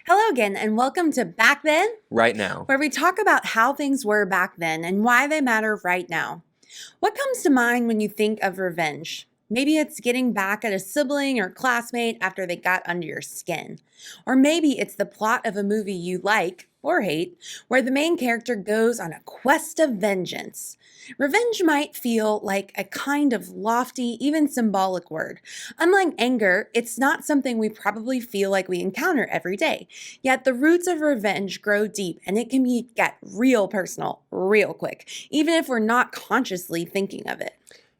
Hello again, and welcome to Back Then, Right now. where we talk about how things were back then and why they matter right now. What comes to mind when you think of revenge? Maybe it's getting back at a sibling or classmate after they got under your skin. Or maybe it's the plot of a movie you like or hate, where the main character goes on a quest of vengeance. Revenge might feel like a kind of lofty, even symbolic word. Unlike anger, it's not something we probably feel like we encounter every day. Yet the roots of revenge grow deep and it can get real personal real quick, even if we're not consciously thinking of it.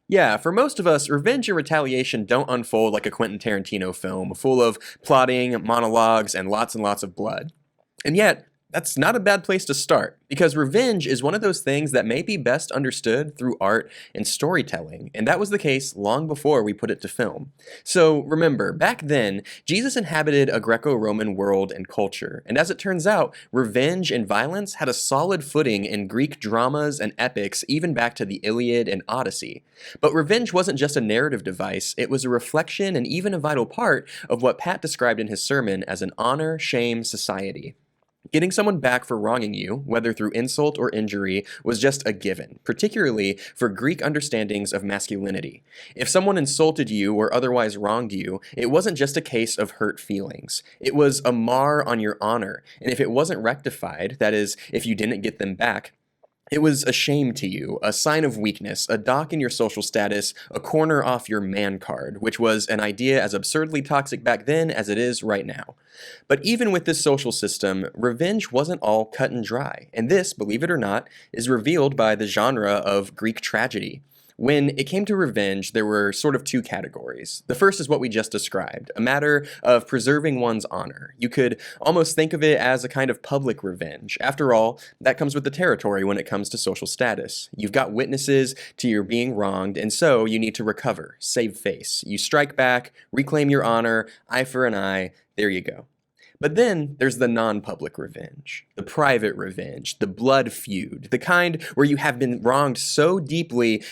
Yeah, for most of us, revenge and retaliation don't unfold like a Quentin Tarantino film, full of plotting, monologues, and lots of blood. And yet, that's not a bad place to start, because revenge is one of those things that may be best understood through art and storytelling, and that was the case long before we put it to film. So remember, back then, Jesus inhabited a Greco-Roman world and culture, and as it turns out, revenge and violence had a solid footing in Greek dramas and epics even back to the Iliad and Odyssey. But revenge wasn't just a narrative device, it was a reflection and even a vital part of what Pat described in his sermon as an honor-shame society. Getting someone back for wronging you, whether through insult or injury, was just a given, particularly for Greek understandings of masculinity. If someone insulted you or otherwise wronged you, it wasn't just a case of hurt feelings. It was a mar on your honor, and if it wasn't rectified, that is, if you didn't get them back, it was a shame to you, a sign of weakness, a dock in your social status, a corner off your man card, which was an idea as absurdly toxic back then as it is right now. But even with this social system, revenge wasn't all cut and dry, and this, believe it or not, is revealed by the genre of Greek tragedy. When it came to revenge, there were sort of two categories. The first is what we just described, a matter of preserving one's honor. You could almost think of it as a kind of public revenge. After all, that comes with the territory when it comes to social status. You've got witnesses to your being wronged, and so you need to recover, save face. You strike back, reclaim your honor, eye for an eye, there you go. But then there's the non-public revenge, the private revenge, the blood feud, the kind where you have been wronged so deeply,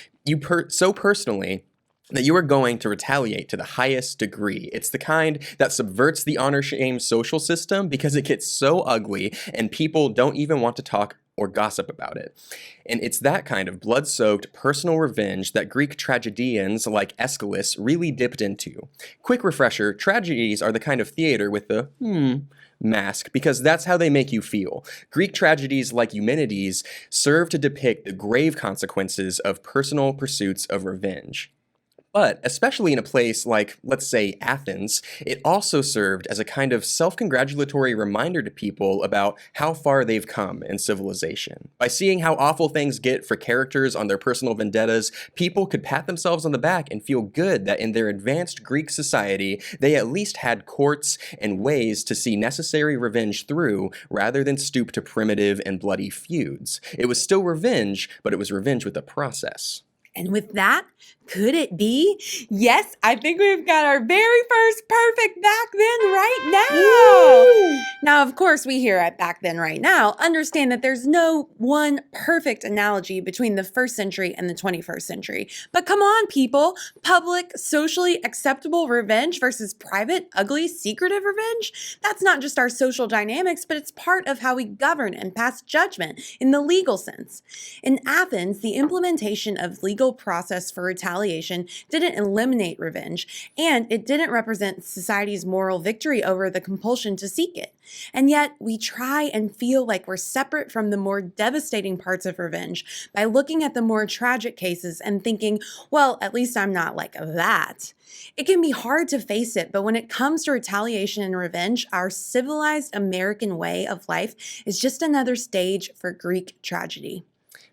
so personally, that you are going to retaliate to the highest degree. It's the kind that subverts the honor-shame social system because it gets so ugly and people don't even want to talk or gossip about it. And it's that kind of blood-soaked personal revenge that Greek tragedians like Aeschylus really dipped into. Quick refresher, tragedies are the kind of theater with the mask, because that's how they make you feel. Greek tragedies like Eumenides serve to depict the grave consequences of personal pursuits of revenge. But, especially in a place like, let's say, Athens, it also served as a kind of self-congratulatory reminder to people about how far they've come in civilization. By seeing how awful things get for characters on their personal vendettas, people could pat themselves on the back and feel good that in their advanced Greek society, they at least had courts and ways to see necessary revenge through, rather than stoop to primitive and bloody feuds. It was still revenge, but it was revenge with a process. And with that, could it be? Yes, I think we've got our very first perfect Back Then Right Now. Now, of course, we here at Back Then Right Now understand that there's no one perfect analogy between the first century and the 21st century. But come on, people. Public, socially acceptable revenge versus private, ugly, secretive revenge? That's not just our social dynamics, but it's part of how we govern and pass judgment in the legal sense. In Athens, the implementation of legal process for retaliation didn't eliminate revenge, and it didn't represent society's moral victory over the compulsion to seek it. And yet, we try and feel like we're separate from the more devastating parts of revenge by looking at the more tragic cases and thinking, well, at least I'm not like that. It can be hard to face it, but when it comes to retaliation and revenge, our civilized American way of life is just another stage for Greek tragedy.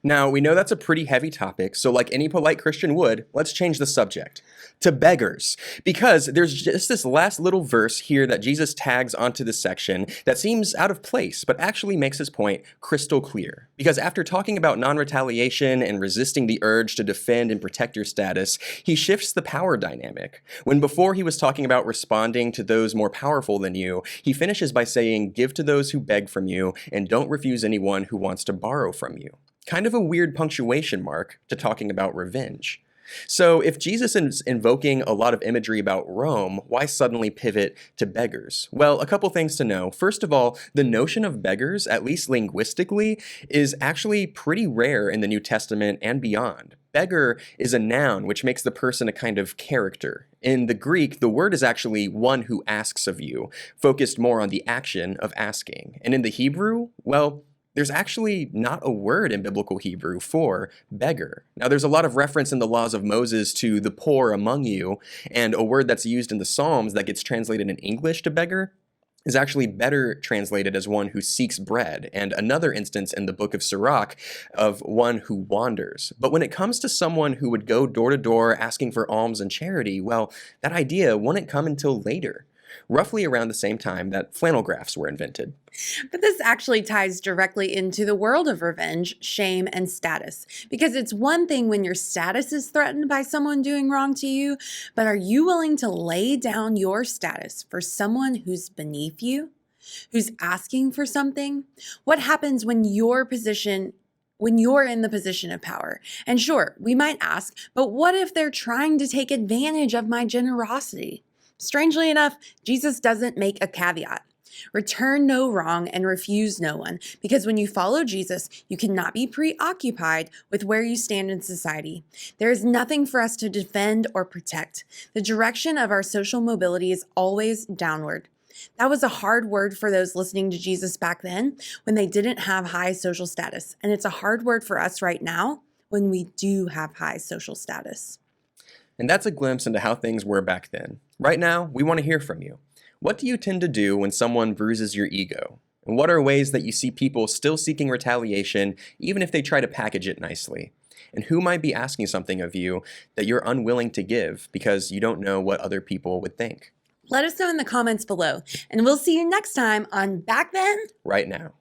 Now, we know that's a pretty heavy topic, so like any polite Christian would, let's change the subject to beggars. Because there's just this last little verse here that Jesus tags onto this section that seems out of place, but actually makes his point crystal clear. Because after talking about non-retaliation and resisting the urge to defend and protect your status, he shifts the power dynamic. When before he was talking about responding to those more powerful than you, he finishes by saying, "Give to those who beg from you, and don't refuse anyone who wants to borrow from you." Kind of a weird punctuation mark to talking about revenge. So, if Jesus is invoking a lot of imagery about Rome, why suddenly pivot to beggars? Well, a couple things to know. First of all, the notion of beggars, at least linguistically, is actually pretty rare in the New Testament and beyond. Beggar is a noun, which makes the person a kind of character. In the Greek, the word is actually one who asks of you, focused more on the action of asking. And in the Hebrew, well, there's actually not a word in biblical Hebrew for beggar. Now, there's a lot of reference in the laws of Moses to the poor among you, and a word that's used in the Psalms that gets translated in English to beggar is actually better translated as one who seeks bread, and another instance in the book of Sirach of one who wanders. But when it comes to someone who would go door to door asking for alms and charity, well, that idea wouldn't come until later, roughly around the same time that flannel graphs were invented. But this actually ties directly into the world of revenge, shame, and status. Because it's one thing when your status is threatened by someone doing wrong to you, but are you willing to lay down your status for someone who's beneath you, who's asking for something? What happens when you're in the position of power? And sure, we might ask, but what if they're trying to take advantage of my generosity? Strangely enough, Jesus doesn't make a caveat. Return no wrong and refuse no one, because when you follow Jesus, you cannot be preoccupied with where you stand in society. There is nothing for us to defend or protect. The direction of our social mobility is always downward. That was a hard word for those listening to Jesus back then when they didn't have high social status, and it's a hard word for us right now when we do have high social status. And that's a glimpse into how things were back then. Right now, we want to hear from you. What do you tend to do when someone bruises your ego? And what are ways that you see people still seeking retaliation, even if they try to package it nicely? And who might be asking something of you that you're unwilling to give because you don't know what other people would think? Let us know in the comments below, and we'll see you next time on Back Then, Right Now.